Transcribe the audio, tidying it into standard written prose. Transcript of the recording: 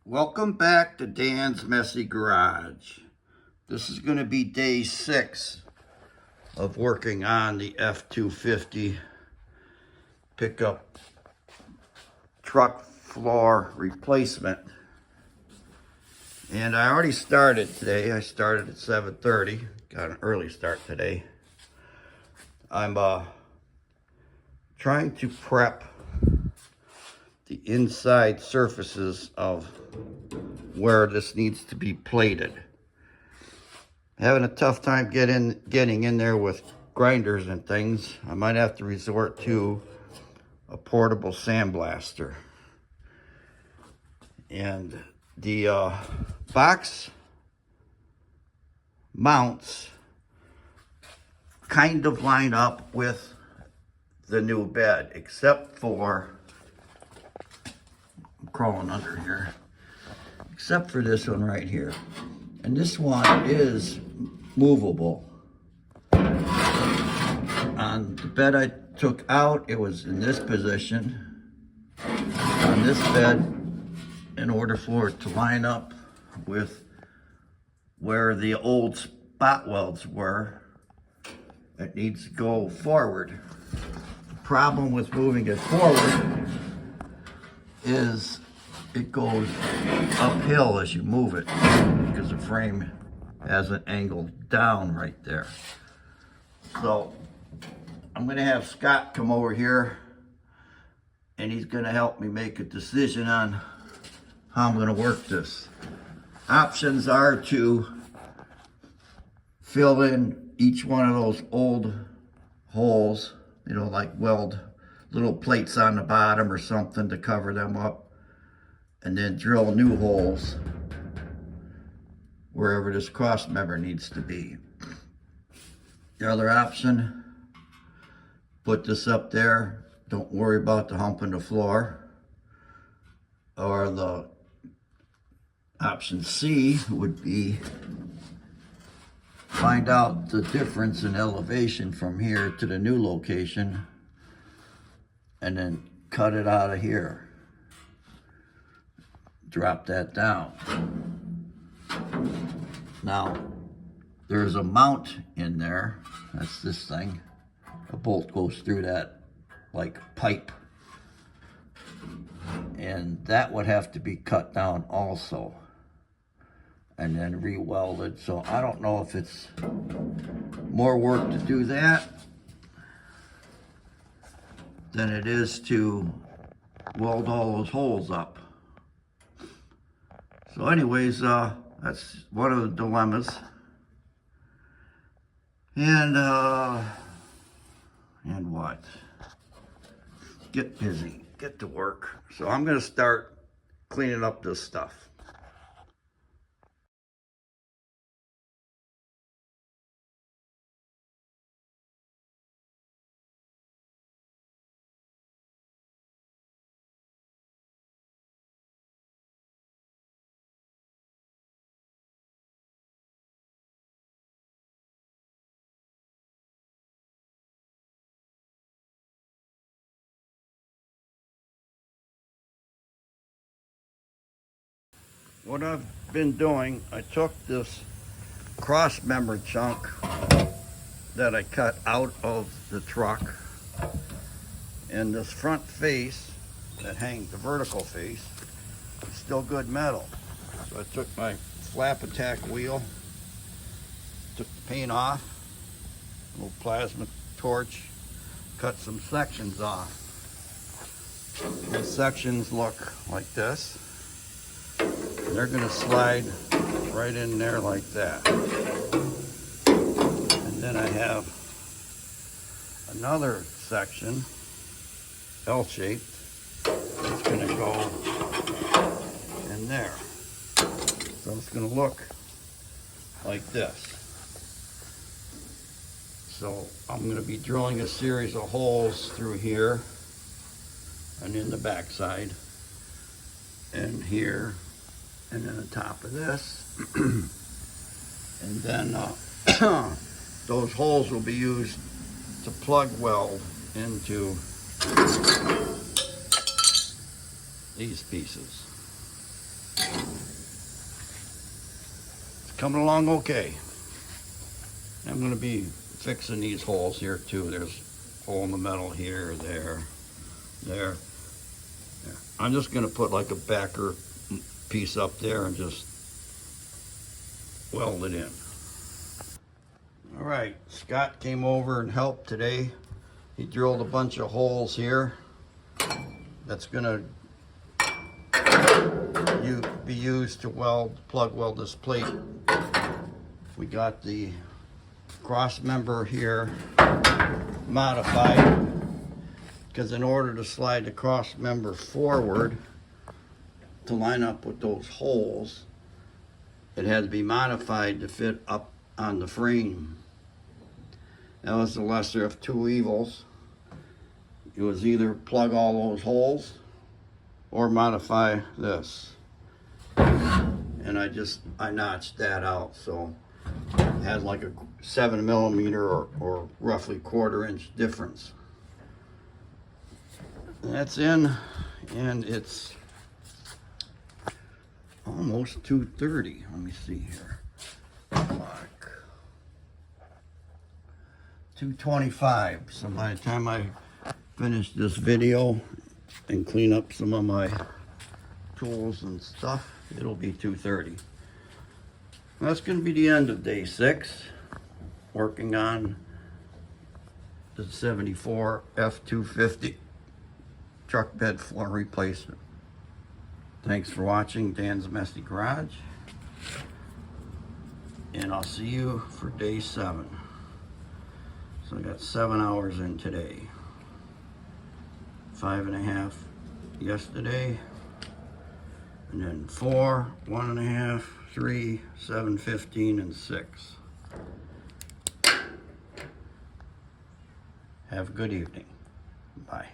Welcome back to Dan's Messy Garage. This is going to be day 6 of working on the F250 pickup truck floor replacement. And I already started today. I started at 7:30. Got an early start today. I'm trying to prep the inside surfaces of where this needs to be plated. Having a tough time getting in there with grinders and things. I might have to resort to a portable sandblaster. And the box mounts kind of line up with the new bed, except for, I'm crawling under here, except for this one right here. And this one is movable. On the bed I took out, it was in this position. On this bed, in order for it to line up with where the old spot welds were, it needs to go forward. The problem with moving it forward is it goes uphill as you move it because the frame has an angle down right there. So I'm going to have Scott come over here and he's going to help me make a decision on how I'm going to work this. Options are to fill in each one of those old holes, you know, like weld little plates on the bottom or something to cover them up, and then drill new holes wherever this cross member needs to be. The other option, put this up there, don't worry about the hump in the floor. Or the option C would be find out the difference in elevation from here to the new location and then cut it out of here. Drop that down. Now, there's a mount in there. That's this thing. A bolt goes through that like pipe. And that would have to be cut down also and then re-welded. So I don't know if it's more work to do that than it is to weld all those holes up. So anyways, that's one of the dilemmas. And what? Get busy, get to work. So I'm gonna start cleaning up this stuff. What I've been doing, I took this cross member chunk that I cut out of the truck and this front face that hangs, the vertical face, is still good metal. So I took my flap attack wheel, took the paint off, a little plasma torch, cut some sections off. These sections look like this. They're going to slide right in there like that. And then I have another section, L-shaped, that's going to go in there. So it's going to look like this. So I'm going to be drilling a series of holes through here and in the backside and here. And then on top of this, and then those holes will be used to plug weld into these pieces. coming along okay. I'm going to be fixing these holes here too. There's a hole in the metal here, there. Yeah. I'm just going to put like a backer piece up there and just weld it in. All right, Scott came over and helped today. He drilled a bunch of holes here. That's going to be used to plug weld this plate. We got the cross member here modified, because in order to slide the cross member forward to line up with those holes, it had to be modified to fit up on the frame. That was the lesser of two evils. It was either plug all those holes or modify this. And I notched that out, so it has like a 7 millimeter or roughly 1/4 inch difference. That's in, and it's almost 2:30. Let me see here. Clock. 2:25. So by the time I finish this video and clean up some of my tools and stuff, it'll be 2:30. That's going to be the end of day 6, working on the 74 F250 truck bed floor replacement. Thanks for watching Dan's Messy Garage, and I'll see you for day 7. So I got 7 hours in today, 5.5 yesterday, and then 4, 1.5, 3, 7, 15, and 6. Have a good evening. Bye.